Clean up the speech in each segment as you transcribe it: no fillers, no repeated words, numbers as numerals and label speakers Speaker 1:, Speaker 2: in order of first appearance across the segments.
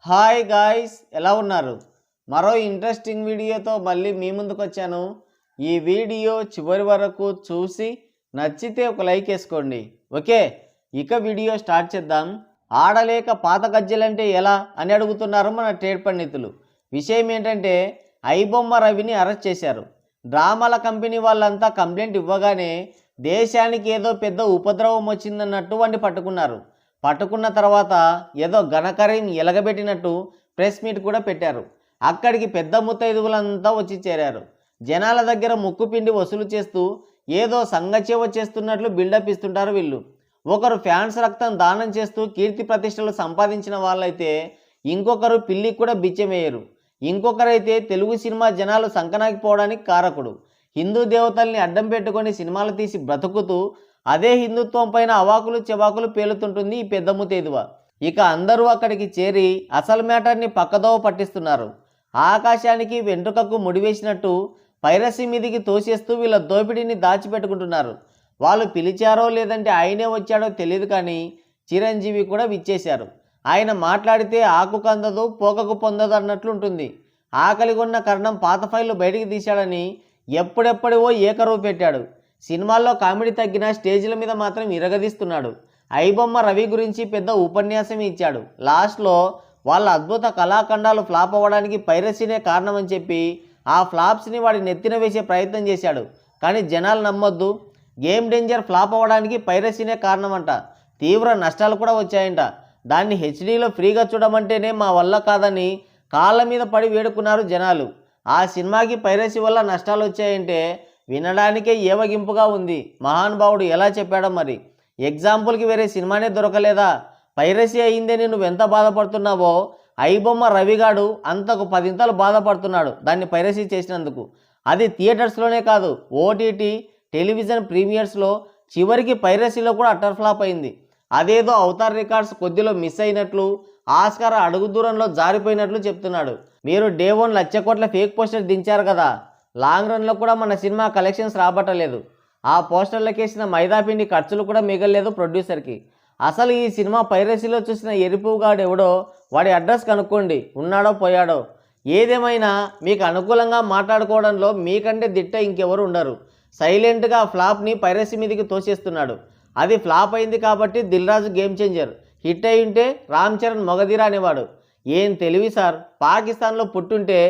Speaker 1: Hi guys, ఎలా ఉన్నారు? మరో ఇంట్రెస్టింగ్ వీడియోతో మళ్ళీ మీ ముందుకు వచ్చాను. ఈ వీడియో చివరి వరకు చూసి నచ్చితే ఒక లైక్ వేసుకోండి. ఓకే, ఇక వీడియో స్టార్ట్ చేద్దాం. ఆడలేక పాత గజ్జెలంటే ఎలా అని అడుగుతున్నారు మన ట్రేడ్ పండితులు. విషయం ఏంటంటే ఐబొమ్మ రవిని అరెస్ట్ చేశారు. డ్రామాల కంపెనీ వాళ్ళంతా కంప్లైంట్ ఇవ్వగానే దేశానికి ఏదో పెద్ద ఉపద్రవం వచ్చిందన్నట్టు వాడిని పట్టుకున్నారు. పట్టుకున్న తర్వాత ఏదో ఘనకార్యం ఎలగబెట్టినట్టు ప్రెస్ మీట్ కూడా పెట్టారు. అక్కడికి పెద్ద ముత్తైదువులంతా వచ్చి చేరారు. జనాల దగ్గర ముక్కుపిండి వసూలు చేస్తూ ఏదో సంగచేవ చేస్తున్నట్లు బిల్డప్ ఇస్తుంటారు వీళ్ళు. ఒకరు ఫ్యాన్స్ రక్తం దానం చేస్తూ కీర్తి ప్రతిష్టలు సంపాదించిన వాళ్ళైతే ఇంకొకరు పిల్లికి కూడా బిచ్చమేయరు. ఇంకొకరైతే తెలుగు సినిమా జనాలు సంకనాకిపోవడానికి కారకుడు. హిందూ దేవతల్ని అడ్డం పెట్టుకొని సినిమాలు తీసి బ్రతుకుతూ అదే హిందుత్వం పైన అవాకులు చెవాకులు పేలుతుంటుంది ఈ పెద్ద ముతేదువ. ఇక అందరూ అక్కడికి చేరి అసలు మ్యాటర్ని పక్కదోవ పట్టిస్తున్నారు. ఆకాశానికి వెంట్రుకకు ముడివేసినట్టు పైరసీ మీదికి తోసేస్తూ వీళ్ళ దోపిడీని దాచిపెట్టుకుంటున్నారు. వాళ్ళు పిలిచారో లేదంటే ఆయనే వచ్చాడో తెలియదు, కానీ చిరంజీవి కూడా విచ్చేశారు. ఆయన మాట్లాడితే ఆకుకు అందదు పోకకు పొందదు అన్నట్లుంటుంది. ఆకలిగొన్న కర్ణం పాత ఫైళ్ళు బయటికి తీశాడని ఎప్పుడెప్పుడో ఏకరువు పెట్టాడు. సినిమాల్లో కామెడీ తగ్గిన స్టేజ్ల మీద మాత్రం ఇరగదీస్తున్నాడు. ఐబొమ్మ రవి గురించి పెద్ద ఉపన్యాసం ఇచ్చాడు. లాస్ట్లో వాళ్ళ అద్భుత కళాఖండాలు ఫ్లాప్ అవ్వడానికి పైరసీనే కారణమని చెప్పి ఆ ఫ్లాప్స్ని వాడి నెత్తిన వేసే ప్రయత్నం చేశాడు. కానీ జనాలు నమ్మొద్దు. గేమ్ డేంజర్ ఫ్లాప్ అవ్వడానికి పైరసీనే కారణమంట. తీవ్ర నష్టాలు కూడా వచ్చాయంట. దాన్ని హెచ్డీలో ఫ్రీగా చూడమంటేనే మా వల్ల కాదని కాళ్ళ మీద పడి వేడుకున్నారు జనాలు. ఆ సినిమాకి పైరసీ వల్ల నష్టాలు వచ్చాయంటే వినడానికే ఏవగింపుగా ఉంది. మహానుభావుడు ఎలా చెప్పాడో మరి. ఎగ్జాంపుల్కి వేరే సినిమానే దొరకలేదా? పైరసీ అయిందని నువ్వెంత బాధపడుతున్నావో ఐబొమ్మ రవిగాడు అంతకు 10 ఇంతలు బాధపడుతున్నాడు దాన్ని పైరసీ చేసినందుకు. అది థియేటర్స్లోనే కాదు, ఓటీటీ టెలివిజన్ ప్రీమియర్స్లో, చివరికి పైరసీలో కూడా అటర్ ఫ్లాప్ అయింది. అదేదో అవతార్ రికార్డ్స్ కొద్దిలో మిస్ అయినట్లు, ఆస్కార్ అడుగు దూరంలో జారిపోయినట్లు చెప్తున్నాడు. మీరు డే 1 లక్ష కోట్ల ఫేక్ పోస్టర్ దించారు కదా, లాంగ్ రన్లో కూడా మన సినిమా కలెక్షన్స్ రాబట్టలేదు. ఆ పోస్టర్లకేసిన మైదాపిండి ఖర్చులు కూడా మిగలలేదు ప్రొడ్యూసర్కి. అసలు ఈ సినిమా పైరసీలో చూసిన ఎరుపుగాడు ఎవడో వాడి అడ్రస్ కనుక్కోండి, ఉన్నాడో పోయాడో. ఏదేమైనా మీకు అనుకూలంగా మాట్లాడుకోవడంలో మీకంటే దిట్ట ఇంకెవరు ఉండరు. సైలెంట్గా ఫ్లాప్ని పైరసీ మీదకి తోసేస్తున్నాడు. అది ఫ్లాప్ అయింది కాబట్టి దిల్రాజు గేమ్ చేంజర్, హిట్ అయి ఉంటే రామ్ చరణ్ మొగధీరా అనేవాడు. ఏం తెలివి సార్, పాకిస్తాన్లో పుట్టుంటే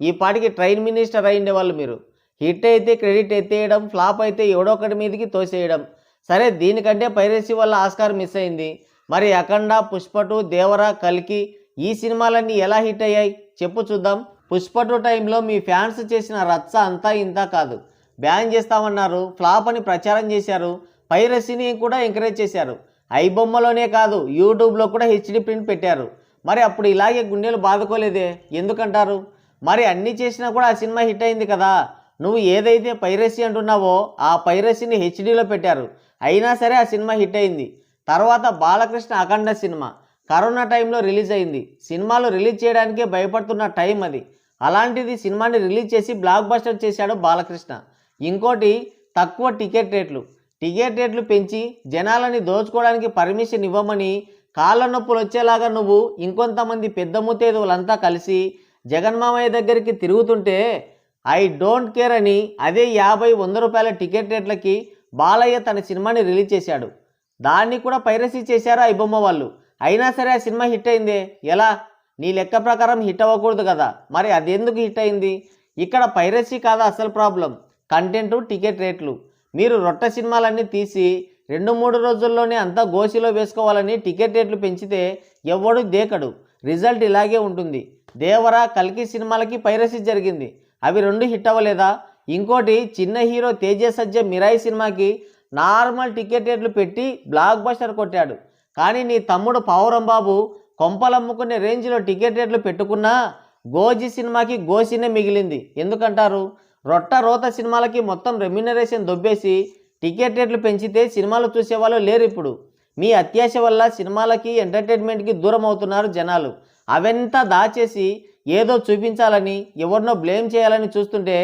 Speaker 1: ఈ పాటికి ట్రైన్ మినిస్టర్ అయి ఉండేవాళ్ళు మీరు. హిట్ అయితే క్రెడిట్ ఎత్తేయడం, ఫ్లాప్ అయితే ఎవడో ఒకటి మీదకి తోసేయడం. సరే, దీనికంటే పైరసీ వల్ల ఆస్కార్ మిస్ అయింది. మరి అఖండ, పుష్ప 2, దేవరా, కల్కి ఈ సినిమాలన్నీ ఎలా హిట్ అయ్యాయి చెప్పు చూద్దాం. పుష్ప 2 టైంలో మీ ఫ్యాన్స్ చేసిన రచ్చ అంతా ఇంతా కాదు. బ్యాన్ చేస్తామన్నారు, ఫ్లాప్ అని ప్రచారం చేశారు, పైరసీని కూడా ఎంకరేజ్ చేశారు. ఐబొమ్మలోనే కాదు, యూట్యూబ్లో కూడా హెచ్డి ప్రింట్ పెట్టారు. మరి అప్పుడు ఇలాగే గుండెలు బాదుకోలేదే, ఎందుకంటారు? మరి అన్నీ చేసినా కూడా ఆ సినిమా హిట్ అయింది కదా. నువ్వు ఏదైతే పైరసీ అంటున్నావో ఆ పైరసీని హెచ్డీలో పెట్టారు, అయినా సరే ఆ సినిమా హిట్ అయింది. తర్వాత బాలకృష్ణ అఖండ సినిమా కరోనా టైంలో రిలీజ్ అయింది. సినిమాలు రిలీజ్ చేయడానికే భయపడుతున్న టైం అది. అలాంటిది సినిమాని రిలీజ్ చేసి బ్లాక్ బస్టర్ చేశాడు బాలకృష్ణ. ఇంకోటి, తక్కువ టికెట్ రేట్లు పెంచి జనాలని దోచుకోవడానికి పర్మిషన్ ఇవ్వమని కాళ్ళ నొప్పులు వచ్చేలాగా నువ్వు ఇంకొంతమంది పెద్ద ముత్తైదువులంతా కలిసి జగన్మామయ్య దగ్గరికి తిరుగుతుంటే ఐ డోంట్ కేర్ అని అదే 50-100 రూపాయల టికెట్ రేట్లకి బాలయ్య తన సినిమాని రిలీజ్ చేశాడు. దాన్ని కూడా పైరసీ చేశారు ఐబొమ్మ వాళ్ళు. అయినా సరే ఆ సినిమా హిట్ అయిందే. ఎలా? నీ లెక్క ప్రకారం హిట్ అవ్వకూడదు కదా, మరి అదెందుకు హిట్ అయింది? ఇక్కడ పైరసీ కాదా అసలు ప్రాబ్లం, కంటెంటు, టికెట్ రేట్లు. మీరు రొట్ట సినిమాలన్నీ తీసి 2-3 రోజుల్లోనే అంతా గోసిలో వేసుకోవాలని టికెట్ రేట్లు పెంచితే ఎవడు దేకడు. రిజల్ట్ ఇలాగే ఉంటుంది. దేవరా, కల్కి సినిమాలకి పైరసీ జరిగింది, అవి 2 హిట్ అవ్వలేదా? ఇంకోటి, చిన్న హీరో తేజ సజ్జ మిరాయి సినిమాకి నార్మల్ టికెట్ రేట్లు పెట్టి బ్లాక్ బస్టర్ కొట్టాడు. కానీ నీ తమ్ముడు పావురం బాబు కొంపలమ్ముకునే రేంజ్లో టికెట్ రేట్లు పెట్టుకున్నా గోజీ సినిమాకి గోసినే మిగిలింది. ఎందుకంటారు? రొట్ట రోత సినిమాలకి మొత్తం రెమ్యునరేషన్ దొబ్బేసి టికెట్ రేట్లు పెంచితే సినిమాలు చూసేవాళ్ళు లేరు. ఇప్పుడు మీ అత్యాశ వల్ల సినిమాలకి, ఎంటర్టైన్మెంట్కి దూరం అవుతున్నారు జనాలు. అవంతా దాచేసి ఏదో చూపించాలని, ఎవరినో బ్లేమ్ చేయాలని చూస్తుంటే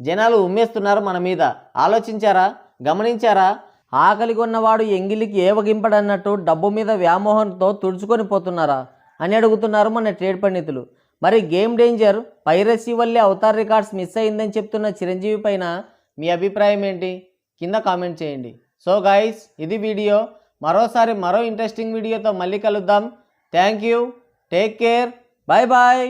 Speaker 1: జనాలు ఉమ్మేస్తున్నారు మన మీద. ఆలోచించారా? గమనించారా? ఆకలి కొన్నవాడు ఎంగిలికి ఏవగింపడన్నట్టు డబ్బు మీద వ్యామోహంతో తుడుచుకొని పోతున్నారా?
Speaker 2: అని అడుగుతున్నారు మన ట్రేడ్ పండితులు. మరి గేమ్ డేంజర్ పైరసీ వల్లే అవతార్ రికార్డ్స్ మిస్ అయిందని చెప్తున్న చిరంజీవి పైన మీ అభిప్రాయం ఏంటి? కింద కామెంట్ చేయండి. సో గైస్, ఇది వీడియో. మరోసారి మరో ఇంట్రెస్టింగ్ వీడియోతో మళ్ళీ కలుద్దాం. Thank you, take care, bye bye.